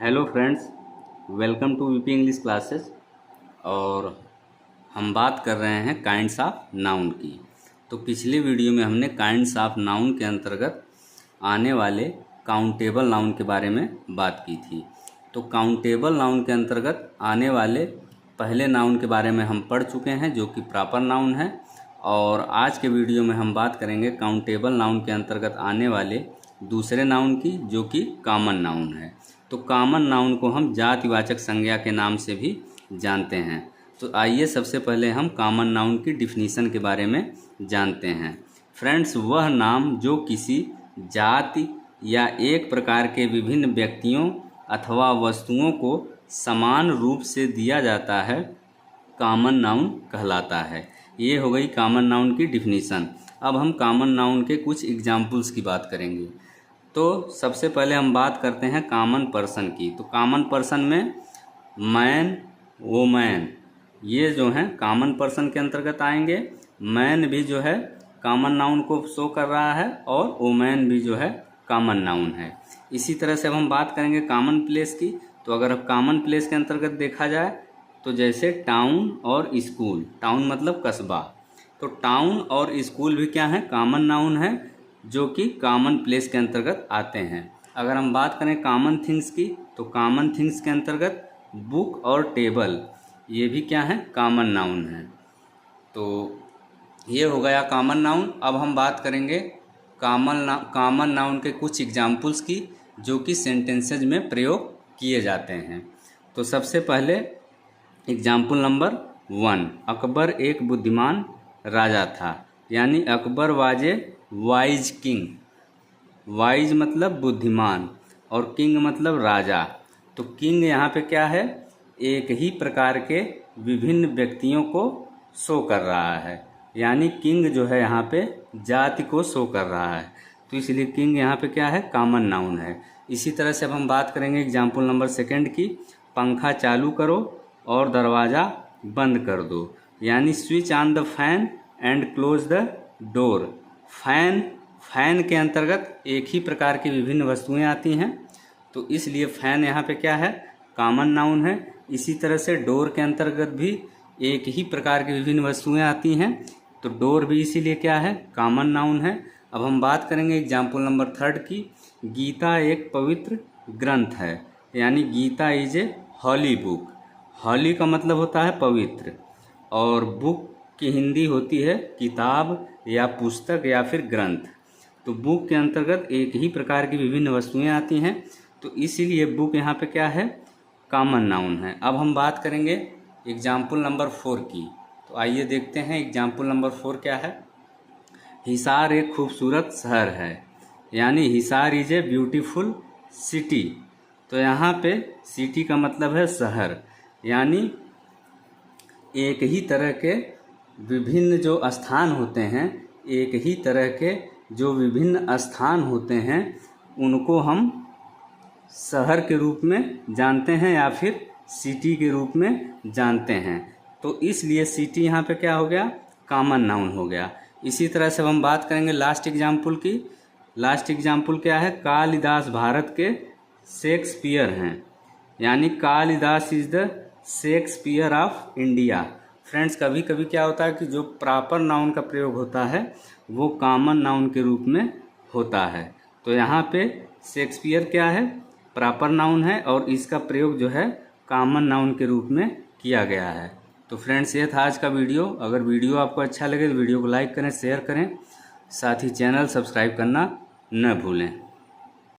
Hello friends, welcome to VP English classes. और हम बात कर रहे हैं काइंड्स ऑफ नाउन की। तो पिछले वीडियो में हमने काइंड्स ऑफ नाउन के अंतर्गत आने वाले काउंटेबल नाउन के बारे में बात की थी। तो काउंटेबल नाउन के अंतर्गत आने वाले पहले नाउन के बारे में हम पढ़ चुके हैं, जो कि प्रॉपर नाउन है। और आज के वीडियो में हम बात करेंगे काउंटेबल नाउन के अंतर्गत आने वाले दूसरे नाउन की, जो कि कॉमन नाउन है। तो कॉमन नाउन को हम जातिवाचक संज्ञा के नाम से भी जानते हैं। तो आइए सबसे पहले हम कॉमन नाउन की डिफिनीशन के बारे में जानते हैं। फ्रेंड्स, वह नाम जो किसी जाति या एक प्रकार के विभिन्न व्यक्तियों अथवा वस्तुओं को समान रूप से दिया जाता है, कॉमन नाउन कहलाता है। ये हो गई कॉमन नाउन की डिफिनीशन। अब हम कॉमन नाउन के कुछ एग्जाम्पल्स की बात करेंगे। तो सबसे पहले हम बात करते हैं कॉमन पर्सन की। तो कॉमन पर्सन में मैन, वोमैन, ये जो हैं कॉमन पर्सन के अंतर्गत आएंगे। मैन भी जो है कॉमन नाउन को शो कर रहा है और वोमैन भी जो है कॉमन नाउन है। इसी तरह से अब हम बात करेंगे कॉमन प्लेस की। तो अगर कॉमन प्लेस के अंतर्गत देखा जाए तो जैसे टाउन और स्कूल, टाउन मतलब कस्बा, तो टाउन और स्कूल भी क्या है, कॉमन नाउन है, जो कि कॉमन प्लेस के अंतर्गत आते हैं। अगर हम बात करें कॉमन थिंग्स की, तो कॉमन थिंग्स के अंतर्गत बुक और टेबल, ये भी क्या है, कॉमन नाउन है। तो ये हो गया कॉमन नाउन। अब हम बात करेंगे कॉमन नाउन के कुछ एग्जाम्पल्स की, जो कि सेंटेंसेज में प्रयोग किए जाते हैं। तो सबसे पहले एग्जाम्पल नंबर 1, अकबर एक बुद्धिमान राजा था। यानी Akbar was a wise king. Wise मतलब बुद्धिमान और किंग मतलब राजा। तो किंग यहाँ पे क्या है, एक ही प्रकार के विभिन्न व्यक्तियों को शो कर रहा है। यानी किंग जो है यहाँ पे जाति को शो कर रहा है, तो इसलिए किंग यहाँ पे क्या है, कॉमन नाउन है। इसी तरह से अब हम बात करेंगे एग्जाम्पल नंबर 2 की, पंखा चालू करो और दरवाज़ा बंद कर दो। यानी switch on the fan and close the door. Fan के अंतर्गत एक ही प्रकार की विभिन्न वस्तुएं आती हैं, तो इसलिए फैन यहाँ पे क्या है, कॉमन नाउन है। इसी तरह से डोर के अंतर्गत भी एक ही प्रकार की विभिन्न वस्तुएं आती हैं, तो डोर भी इसीलिए क्या है, कॉमन नाउन है। अब हम बात करेंगे एग्जाम्पल नंबर 3 की, गीता एक पवित्र ग्रंथ है। यानी Gita is a holy book. Holy का मतलब होता है पवित्र, और बुक की हिंदी होती है किताब या पुस्तक या फिर ग्रंथ। तो बुक के अंतर्गत एक ही प्रकार की विभिन्न वस्तुएं आती हैं, तो इसीलिए बुक यहाँ पे क्या है, कॉमन नाउन है। अब हम बात करेंगे एग्जाम्पल नंबर 4 की। तो आइए देखते हैं एग्जाम्पल नंबर 4 क्या है। हिसार एक खूबसूरत शहर है। यानी Hisar is a beautiful city. तो यहाँ पे सिटी का मतलब है शहर। यानी एक ही तरह के विभिन्न जो स्थान होते हैं, एक ही तरह के जो विभिन्न स्थान होते हैं, उनको हम शहर के रूप में जानते हैं या फिर सिटी के रूप में जानते हैं। तो इसलिए सिटी यहाँ पे क्या हो गया, कॉमन नाउन हो गया। इसी तरह से हम बात करेंगे लास्ट एग्जाम्पल की। लास्ट एग्जाम्पल क्या है, कालिदास भारत के शेक्सपियर हैं। यानी Kalidas is the Shakespeare of India. Friends, कभी कभी क्या होता है कि जो प्रॉपर नाउन का प्रयोग होता है वो कॉमन नाउन के रूप में होता है। तो यहाँ पे शेक्सपियर क्या है, प्रॉपर नाउन है, और इसका प्रयोग जो है कॉमन नाउन के रूप में किया गया है। तो फ्रेंड्स, ये था आज का वीडियो। अगर वीडियो आपको अच्छा लगे तो वीडियो को लाइक करें, शेयर करें, साथ ही चैनल सब्सक्राइब करना न भूलें।